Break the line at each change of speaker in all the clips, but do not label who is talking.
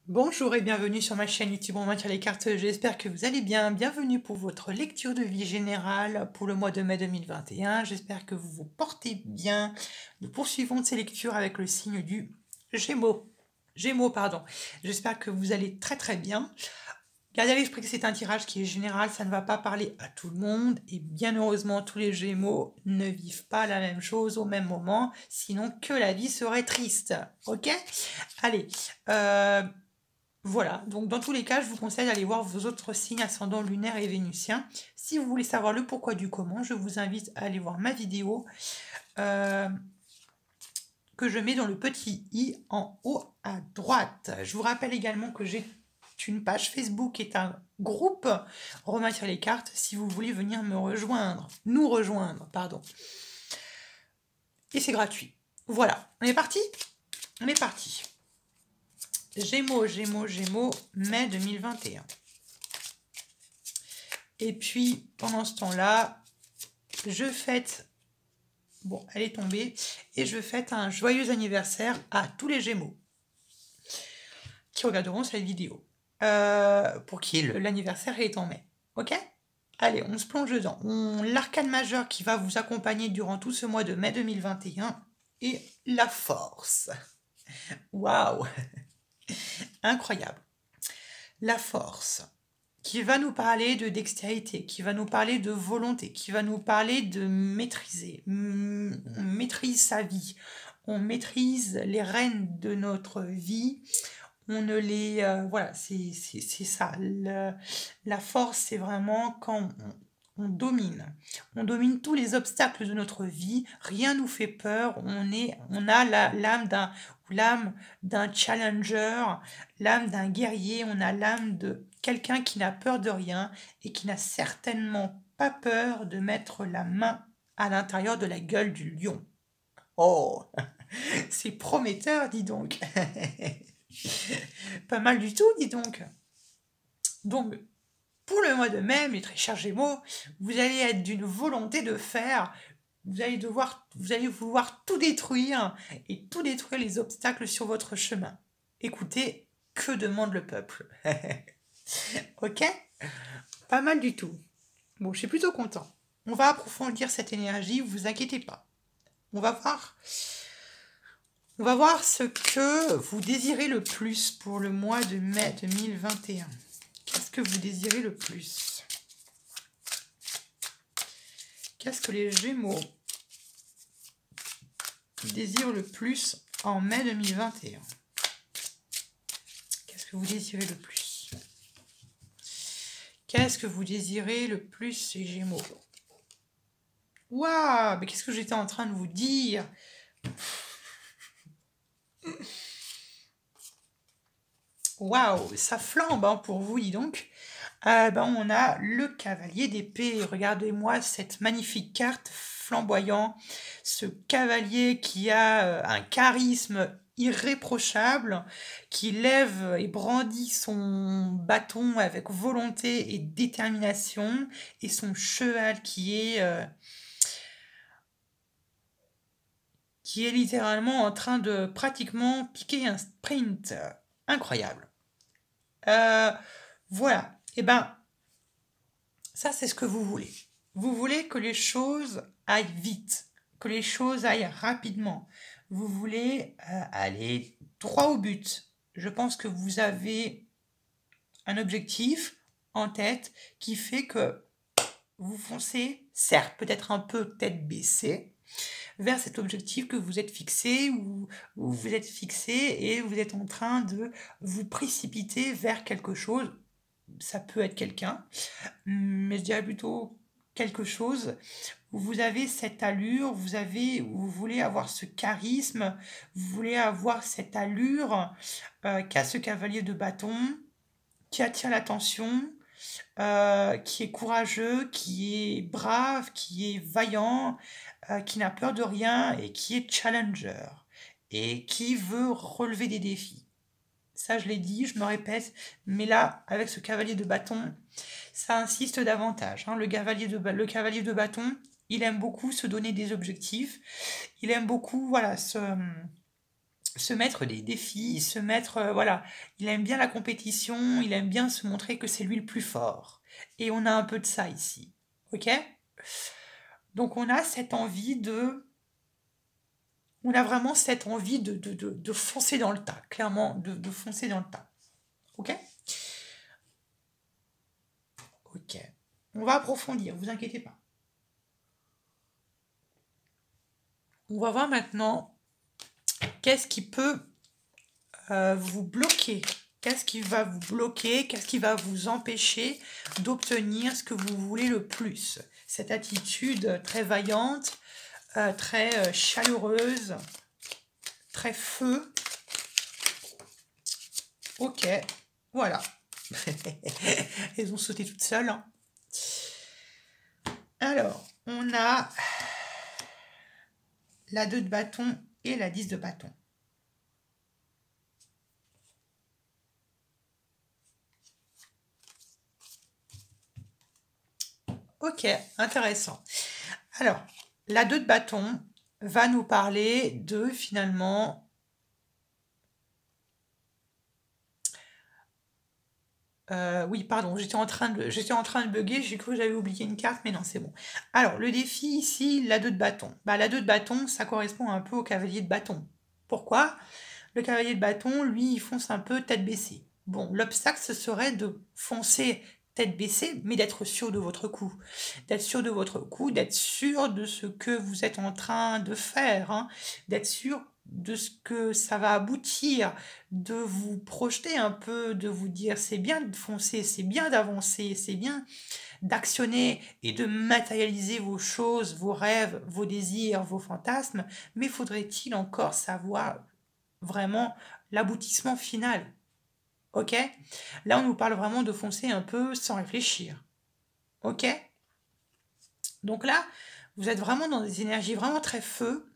Bonjour et bienvenue sur ma chaîne YouTube On tire les cartes, j'espère que vous allez bien. Bienvenue pour votre lecture de vie générale pour le mois de mai 2021. J'espère que vous vous portez bien. Nous poursuivons ces lectures avec le signe du Gémeaux. Gémeaux, pardon. J'espère que vous allez très très bien. Gardez à l'esprit que c'est un tirage qui est général, ça ne va pas parler à tout le monde. Et bien heureusement, tous les Gémeaux ne vivent pas la même chose au même moment, sinon que la vie serait triste. Ok? Allez, voilà, donc dans tous les cas, je vous conseille d'aller voir vos autres signes ascendants lunaires et vénusiens. Si vous voulez savoir le pourquoi du comment, je vous invite à aller voir ma vidéo que je mets dans le petit i en haut à droite. Je vous rappelle également que j'ai une page Facebook et un groupe Romain sur les cartes si vous voulez venir nous rejoindre, pardon. Et c'est gratuit. Voilà, on est parti? On est parti. Gémeaux, Gémeaux, Gémeaux, mai 2021. Et puis, pendant ce temps-là, je fête... Bon, elle est tombée. Et je fête un joyeux anniversaire à tous les Gémeaux qui regarderont cette vidéo. Pour qui l'anniversaire est en mai. Ok? Allez, on se plonge dedans. L'arcane majeur qui va vous accompagner durant tout ce mois de mai 2021 est la force. Waouh! Incroyable. La force, qui va nous parler de dextérité, qui va nous parler de volonté, qui va nous parler de maîtriser. On maîtrise sa vie, on maîtrise les rênes de notre vie, on ne les... voilà, c'est ça. La force, c'est vraiment quand on domine. On domine tous les obstacles de notre vie, rien nous fait peur, on a l'âme d'un challenger, l'âme d'un guerrier, on a l'âme de quelqu'un qui n'a peur de rien et qui n'a certainement pas peur de mettre la main à l'intérieur de la gueule du lion. Oh, c'est prometteur, dis donc. Pas mal du tout, dis donc. Donc, pour le mois de mai, mes très chers Gémeaux, vous allez être d'une volonté de faire. Vous allez vouloir tout détruire et tout détruire les obstacles sur votre chemin. Écoutez, que demande le peuple? Ok? Pas mal du tout. Bon, je suis plutôt content. On va approfondir cette énergie, vous inquiétez pas. On va voir ce que vous désirez le plus pour le mois de mai 2021. Qu'est-ce que vous désirez le plus? Qu'est-ce que les Gémeaux désirent le plus en mai 2021? Qu'est-ce que vous désirez le plus? Qu'est-ce que vous désirez le plus, les Gémeaux? Waouh, mais qu'est-ce que j'étais en train de vous dire? Waouh, ça flambe hein, pour vous, dis donc. On a le cavalier d'épée. Regardez-moi cette magnifique carte flamboyant. Ce cavalier qui a un charisme irréprochable, qui lève et brandit son bâton avec volonté et détermination, et son cheval qui est littéralement en train de pratiquement piquer un sprint. Incroyable. Voilà. Et ça c'est ce que vous voulez. Vous voulez que les choses aillent vite, que les choses aillent rapidement. Vous voulez aller droit au but. Je pense que vous avez un objectif en tête qui fait que vous foncez, certes peut-être un peu tête baissée, vers cet objectif que vous êtes fixé ou vous êtes fixé et vous êtes en train de vous précipiter vers quelque chose. Ça peut être quelqu'un, mais je dirais plutôt quelque chose où vous avez cette allure, vous voulez avoir ce charisme, vous voulez avoir cette allure qu'a ce cavalier de bâton, qui attire l'attention, qui est courageux, qui est brave, qui est vaillant, qui n'a peur de rien et qui est challenger et qui veut relever des défis. Ça, je l'ai dit, je me répète, mais là, avec ce cavalier de bâton, ça insiste davantage. Hein. Le cavalier de bâton, il aime beaucoup se donner des objectifs. Il aime beaucoup, voilà, se mettre des défis, se mettre, voilà, il aime bien la compétition, il aime bien se montrer que c'est lui le plus fort. Et on a un peu de ça ici, ok? Donc on a cette envie on a vraiment cette envie de foncer dans le tas, clairement, de foncer dans le tas, ok? Ok, on va approfondir, vous inquiétez pas. On va voir maintenant qu'est-ce qui peut vous bloquer. Qu'est-ce qui va vous bloquer? Qu'est-ce qui va vous empêcher d'obtenir ce que vous voulez le plus? Cette attitude très vaillante, très chaleureuse, très feu. Ok, voilà. Elles ont sauté toutes seules. Hein. Alors, on a la 2 de bâton et la 10 de bâton. Ok, intéressant. Alors, la 2 de bâton va nous parler de finalement... oui, pardon, j'étais en train de bugger, j'ai cru que j'avais oublié une carte, mais non, c'est bon. Alors, le défi ici, la 2 de bâton. Bah, la 2 de bâton, ça correspond un peu au cavalier de bâton. Pourquoi? Le cavalier de bâton, lui, il fonce un peu tête baissée. Bon, l'obstacle, ce serait de foncer tête baissée, mais d'être sûr de votre coup. D'être sûr de votre coup, d'être sûr de ce que vous êtes en train de faire, hein, d'être sûr de ce que ça va aboutir, de vous projeter un peu, de vous dire c'est bien de foncer, c'est bien d'avancer, c'est bien d'actionner et de matérialiser vos choses, vos rêves, vos désirs, vos fantasmes, mais faudrait-il encore savoir vraiment l'aboutissement final? Ok? Là, on nous parle vraiment de foncer un peu sans réfléchir. Ok? Donc là, vous êtes vraiment dans des énergies vraiment très feu,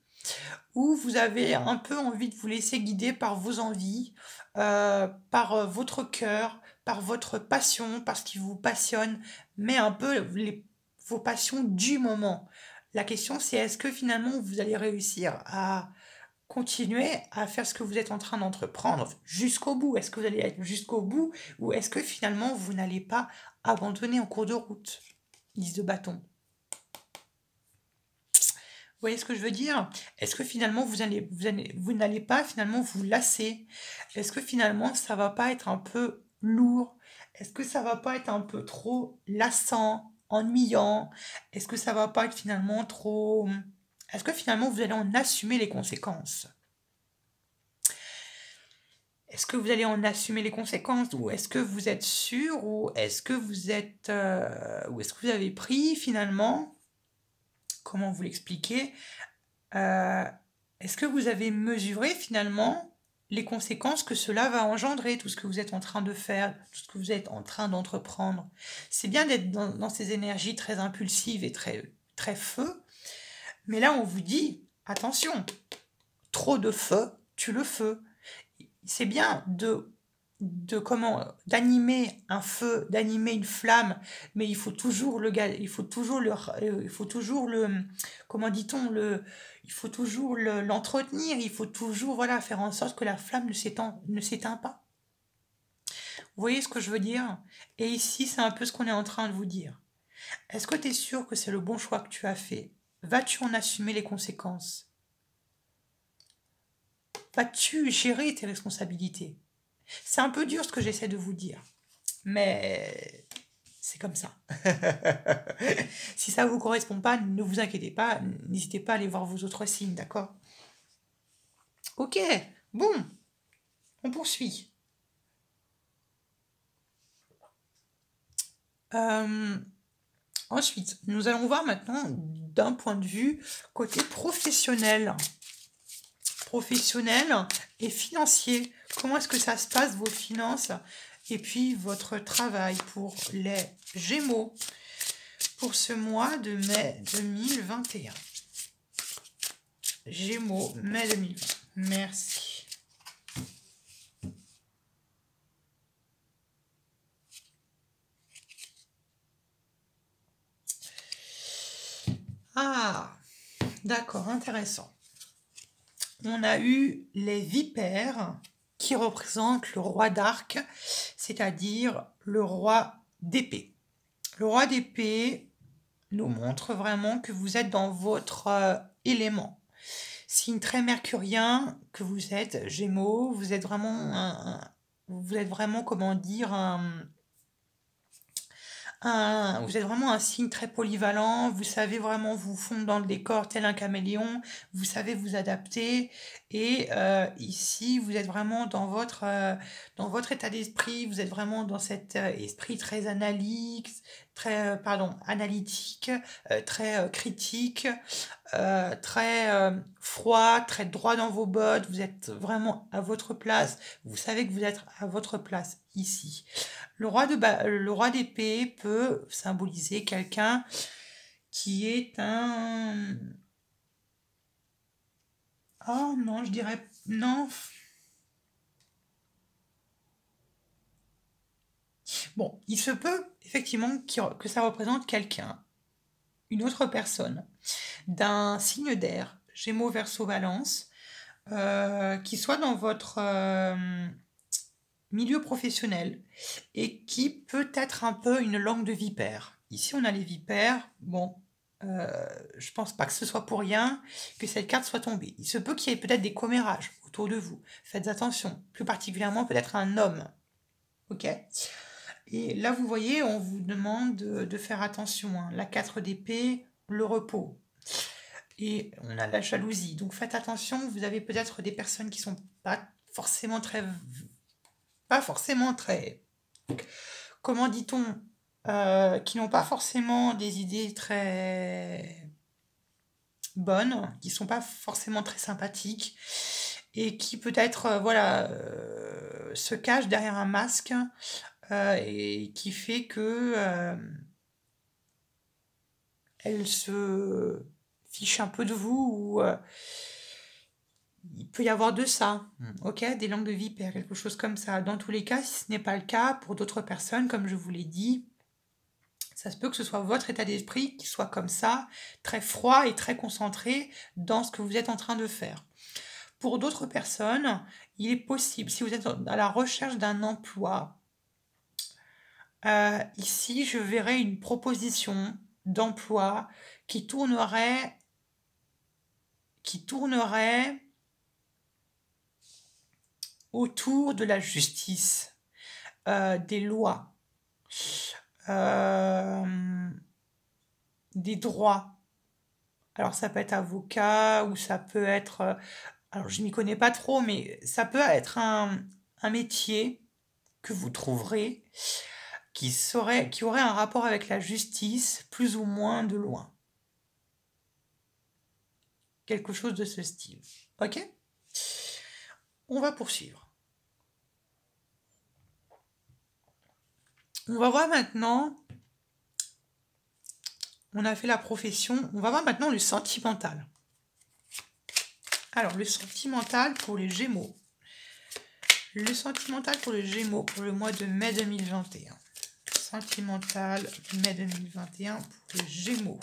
où vous avez un peu envie de vous laisser guider par vos envies, par votre cœur, par votre passion, par ce qui vous passionne, mais un peu vos passions du moment. La question, c'est est-ce que finalement vous allez réussir à continuer à faire ce que vous êtes en train d'entreprendre jusqu'au bout? Est-ce que vous allez être jusqu'au bout ou est-ce que finalement vous n'allez pas abandonner en cours de route? 10 de bâton. Vous voyez ce que je veux dire? Est-ce que finalement vous n'allez pas finalement vous lasser? Est-ce que finalement ça va pas être un peu lourd? Est-ce que ça va pas être un peu trop lassant, ennuyant? Est-ce que ça va pas être finalement trop... Est-ce que finalement vous allez en assumer les conséquences? Est-ce que vous allez en assumer les conséquences? Ou est-ce que vous êtes sûr? Ou est-ce que vous êtes... ou est-ce que vous avez pris finalement... Comment vous l'expliquer? Est-ce que vous avez mesuré finalement les conséquences que cela va engendrer, tout ce que vous êtes en train de faire, tout ce que vous êtes en train d'entreprendre? C'est bien d'être dans ces énergies très impulsives et très, très feu, mais là on vous dit, attention, trop de feu tue le feu. C'est bien d'animer un feu, d'animer une flamme, mais il faut toujours comment dit-on, il faut toujours l'entretenir, il faut toujours, voilà, faire en sorte que la flamme ne s'éteint pas. Vous voyez ce que je veux dire? Et ici, c'est un peu ce qu'on est en train de vous dire. Est-ce que tu es sûr que c'est le bon choix que tu as fait? Vas-tu en assumer les conséquences? Vas-tu gérer tes responsabilités? C'est un peu dur ce que j'essaie de vous dire, mais c'est comme ça. Si ça ne vous correspond pas, ne vous inquiétez pas, n'hésitez pas à aller voir vos autres signes, d'accord? Ok, bon, on poursuit. Ensuite, nous allons voir maintenant d'un point de vue côté professionnel. Professionnel et financier. Comment est-ce que ça se passe, vos finances et puis votre travail pour les Gémeaux pour ce mois de mai 2021. Gémeaux, mai 2020. Merci. Ah, d'accord, intéressant. on a eu les vipères qui représentent le roi d'arc, c'est-à-dire le roi d'épée. Le roi d'épée nous montre vraiment que vous êtes dans votre élément. Signe très mercurien que vous êtes, Gémeaux, vous êtes vraiment, comment dire, vous êtes vraiment un signe très polyvalent, vous savez vraiment vous fondre dans le décor tel un caméléon, vous savez vous adapter, et ici vous êtes vraiment dans votre état d'esprit, vous êtes vraiment dans cet esprit très analytique, analytique, très critique, très froid, très droit dans vos bottes, vous êtes vraiment à votre place, vous savez que vous êtes à votre place ici. Le roi d'épée peut symboliser quelqu'un qui est un... Oh non, je dirais... Non. Bon, il se peut effectivement que ça représente quelqu'un, une autre personne, d'un signe d'air, Gémeaux, Verseau, Balance, qui soit dans votre milieu professionnel et qui peut être un peu une langue de vipère. Ici, on a les vipères. Bon, je pense pas que ce soit pour rien que cette carte soit tombée. Il se peut qu'il y ait peut-être des commérages autour de vous. Faites attention, plus particulièrement peut-être un homme. Ok ? Et là, vous voyez, on vous demande de faire attention. Hein. La 4 d'épée, le repos. Et on a la jalousie. Donc faites attention, vous avez peut-être des personnes qui sont pas forcément très... Comment dit-on qui n'ont pas forcément des idées très bonnes, qui sont pas forcément très sympathiques, et qui peut-être se cachent derrière un masque, et qui fait que elles se fichent un peu de vous, ou il peut y avoir de ça, ok, des langues de vipère, quelque chose comme ça. Dans tous les cas, si ce n'est pas le cas, pour d'autres personnes, comme je vous l'ai dit, ça se peut que ce soit votre état d'esprit qui soit comme ça, très froid et très concentré dans ce que vous êtes en train de faire. Pour d'autres personnes, il est possible, si vous êtes à la recherche d'un emploi, ici, je verrai une proposition d'emploi qui tournerait autour de la justice, des lois, des droits. Alors ça peut être avocat, ou ça peut être... alors je m'y connais pas trop, mais ça peut être un métier que vous trouverez qui aurait un rapport avec la justice, plus ou moins de loin. Quelque chose de ce style. Ok ? On va poursuivre. On va voir maintenant... On a fait la profession. On va voir maintenant le sentimental. Alors, le sentimental pour les Gémeaux. Le sentimental pour les Gémeaux pour le mois de mai 2021. Sentimental mai 2021 pour les Gémeaux.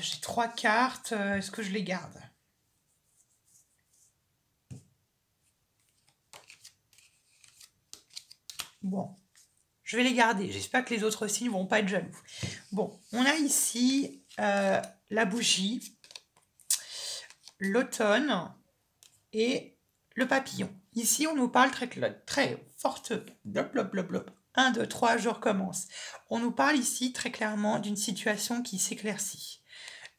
J'ai 3 cartes. Est-ce que je les garde ? Bon, je vais les garder. J'espère que les autres signes ne vont pas être jaloux. Bon, on a ici la bougie, l'automne et le papillon. Ici, on nous parle très forte. Blop, blop, blop, blop. 1, 2, 3, je recommence. On nous parle ici très clairement d'une situation qui s'éclaircit.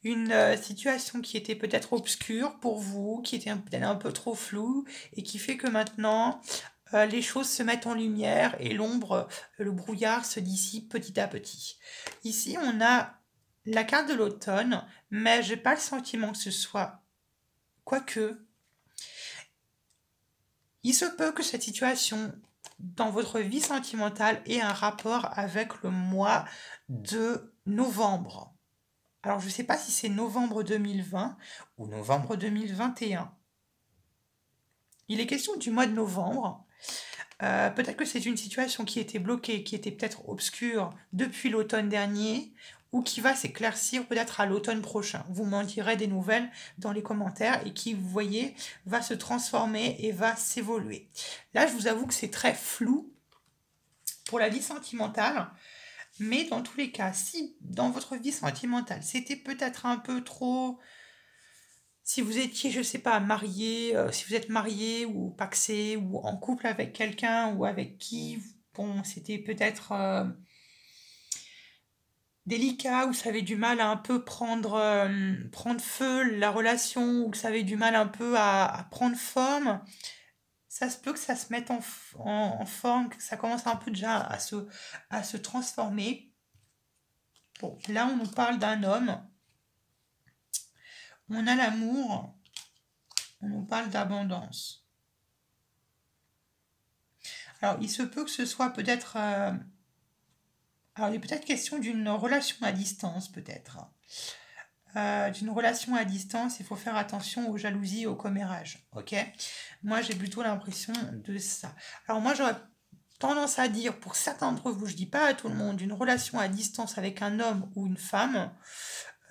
Une situation qui était peut-être obscure pour vous, qui était peut-être un peu trop floue, et qui fait que maintenant, les choses se mettent en lumière et l'ombre, le brouillard se dissipe petit à petit. Ici, on a la carte de l'automne, mais j'ai pas le sentiment que ce soit... Quoique, il se peut que cette situation dans votre vie sentimentale ait un rapport avec le mois de novembre. Alors, je ne sais pas si c'est novembre 2020 ou novembre 2021. il est question du mois de novembre. Peut-être que c'est une situation qui était bloquée, qui était peut-être obscure depuis l'automne dernier, ou qui va s'éclaircir peut-être à l'automne prochain. Vous m'en direz des nouvelles dans les commentaires et qui, vous voyez, va se transformer et va s'évoluer. Là, je vous avoue que c'est très flou pour la vie sentimentale, mais dans tous les cas, si dans votre vie sentimentale, c'était peut-être un peu trop... Si vous étiez, je sais pas, marié, si vous êtes marié ou pacsé ou en couple avec quelqu'un ou avec qui, bon, c'était peut-être délicat ou ça avait du mal à un peu prendre feu la relation ou ça avait du mal un peu à prendre forme, ça se peut que ça se mette en forme, que ça commence un peu déjà à se transformer. Bon, là, on nous parle d'un homme. On a l'amour. On nous parle d'abondance. Alors, il se peut que ce soit peut-être... alors, il est peut-être question d'une relation à distance, peut-être. D'une relation à distance, il faut faire attention aux jalousies et aux commérages. Ok? Moi, j'ai plutôt l'impression de ça. Alors, moi, j'aurais tendance à dire, pour certains d'entre vous, je dis pas à tout le monde, une relation à distance avec un homme ou une femme,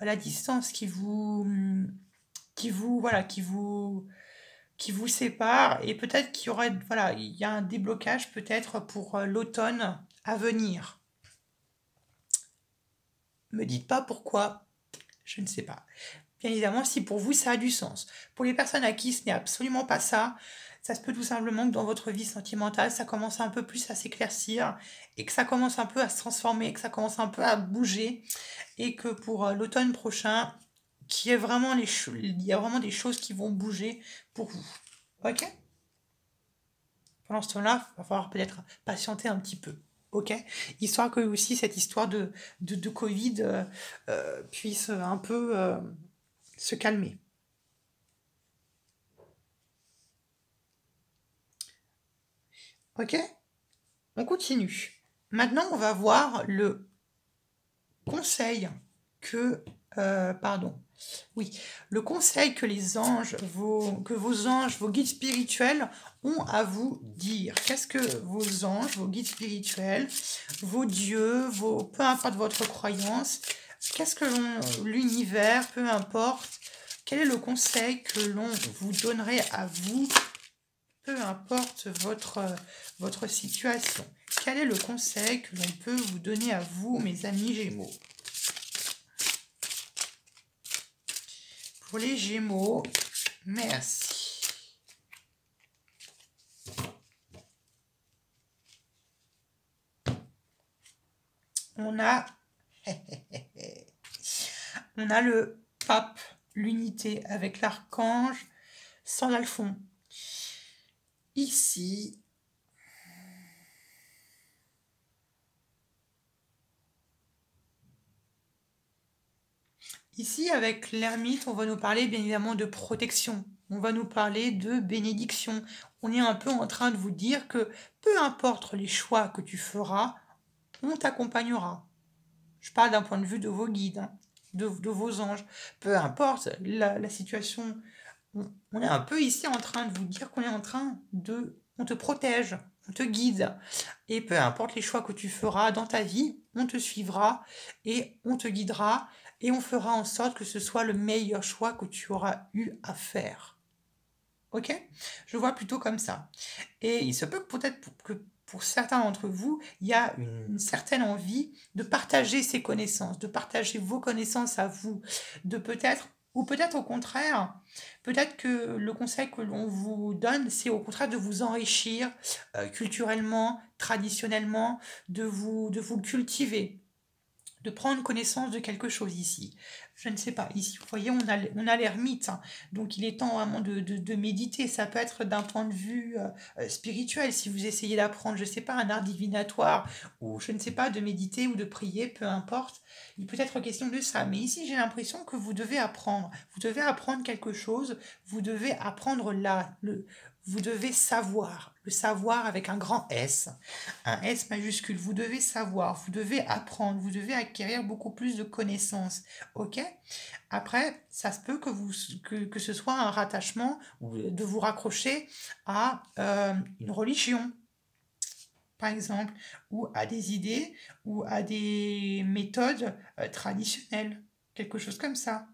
la distance voilà, qui vous sépare et peut-être qu'il y aurait, voilà, il y a un déblocage peut-être pour l'automne à venir. Me dites pas pourquoi, je ne sais pas. Bien évidemment, si pour vous ça a du sens. Pour les personnes à qui ce n'est absolument pas ça, ça se peut tout simplement que dans votre vie sentimentale, ça commence un peu plus à s'éclaircir et que ça commence un peu à se transformer, que ça commence un peu à bouger et que pour l'automne prochain, il y a vraiment des choses qui vont bouger pour vous. Ok? Pendant ce temps-là, il va falloir peut-être patienter un petit peu. Ok? Histoire que aussi cette histoire de Covid puisse un peu se calmer. Ok? On continue. Maintenant, on va voir le conseil que... pardon. Oui, le conseil que les anges, que vos anges, vos guides spirituels ont à vous dire. Qu'est-ce que vos anges, vos guides spirituels, vos dieux, peu importe votre croyance, qu'est-ce que l'univers, peu importe, quel est le conseil que l'on vous donnerait à vous, peu importe votre situation. Quel est le conseil que l'on peut vous donner à vous, mes amis Gémeaux? Pour les Gémeaux, merci. On a le pape, l'unité avec l'archange Sandalphon. Ici, avec l'ermite, on va nous parler bien évidemment de protection. On va nous parler de bénédiction. On est un peu en train de vous dire que peu importe les choix que tu feras, on t'accompagnera. Je parle d'un point de vue de vos guides, hein, de vos anges. Peu importe la situation, on est un peu ici en train de vous dire qu'on est en train de... On te protège, on te guide. Et peu importe les choix que tu feras dans ta vie, on te suivra et on te guidera et on fera en sorte que ce soit le meilleur choix que tu auras eu à faire. Ok? Je vois plutôt comme ça. Et il se peut que peut-être que pour certains d'entre vous, il y a une certaine envie de partager ces connaissances, de partager vos connaissances à vous, de peut-être, ou peut-être au contraire, peut-être que le conseil que l'on vous donne, c'est au contraire de vous enrichir culturellement, traditionnellement, de vous cultiver, de prendre connaissance de quelque chose ici. Je ne sais pas, ici, vous voyez, on a l'ermite, hein. Donc il est temps vraiment de méditer. Ça peut être d'un point de vue spirituel, si vous essayez d'apprendre, je ne sais pas, un art divinatoire, ou je ne sais pas, de méditer ou de prier, peu importe. Il peut être question de ça. Mais ici, j'ai l'impression que vous devez apprendre. Vous devez apprendre quelque chose, vous devez apprendre vous devez savoir. Le savoir avec un grand S, un S majuscule. Vous devez savoir, vous devez apprendre, vous devez acquérir beaucoup plus de connaissances. Ok? Après, ça se peut que ce soit un rattachement ou de vous raccrocher à une religion, par exemple, ou à des idées, ou à des méthodes traditionnelles. Quelque chose comme ça.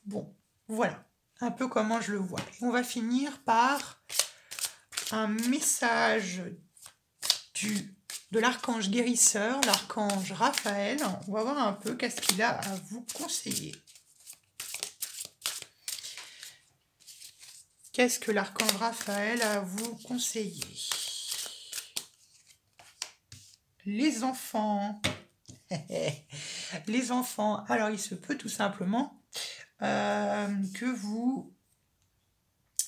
Bon, voilà un peu comment je le vois. Et on va finir par un message de l'archange guérisseur, l'archange Raphaël. On va voir un peu qu'est-ce qu'il a à vous conseiller. Qu'est-ce que l'archange Raphaël a à vous conseiller? Les enfants. Les enfants. Alors, il se peut tout simplement que vous,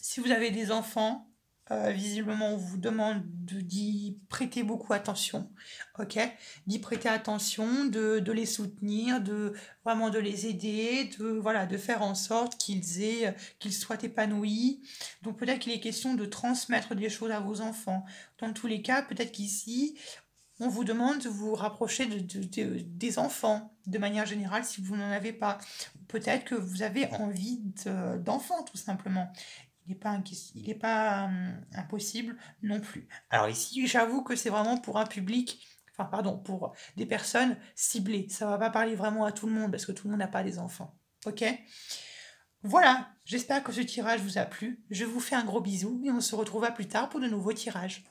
si vous avez des enfants, visiblement on vous demande d'y prêter beaucoup attention, ok, d'y prêter attention, de les soutenir, vraiment de les aider, de faire en sorte qu'ils soient épanouis. Donc peut-être qu'il est question de transmettre des choses à vos enfants. Dans tous les cas, peut-être qu'ici on vous demande de vous rapprocher des enfants, de manière générale, si vous n'en avez pas. Peut-être que vous avez envie d'enfants, tout simplement. Il n'est pas impossible non plus. Alors ici, j'avoue que c'est vraiment pour un public, enfin pardon, pour des personnes ciblées. Ça ne va pas parler vraiment à tout le monde, parce que tout le monde n'a pas des enfants. Ok ? Voilà, j'espère que ce tirage vous a plu. Je vous fais un gros bisou et on se retrouvera plus tard pour de nouveaux tirages.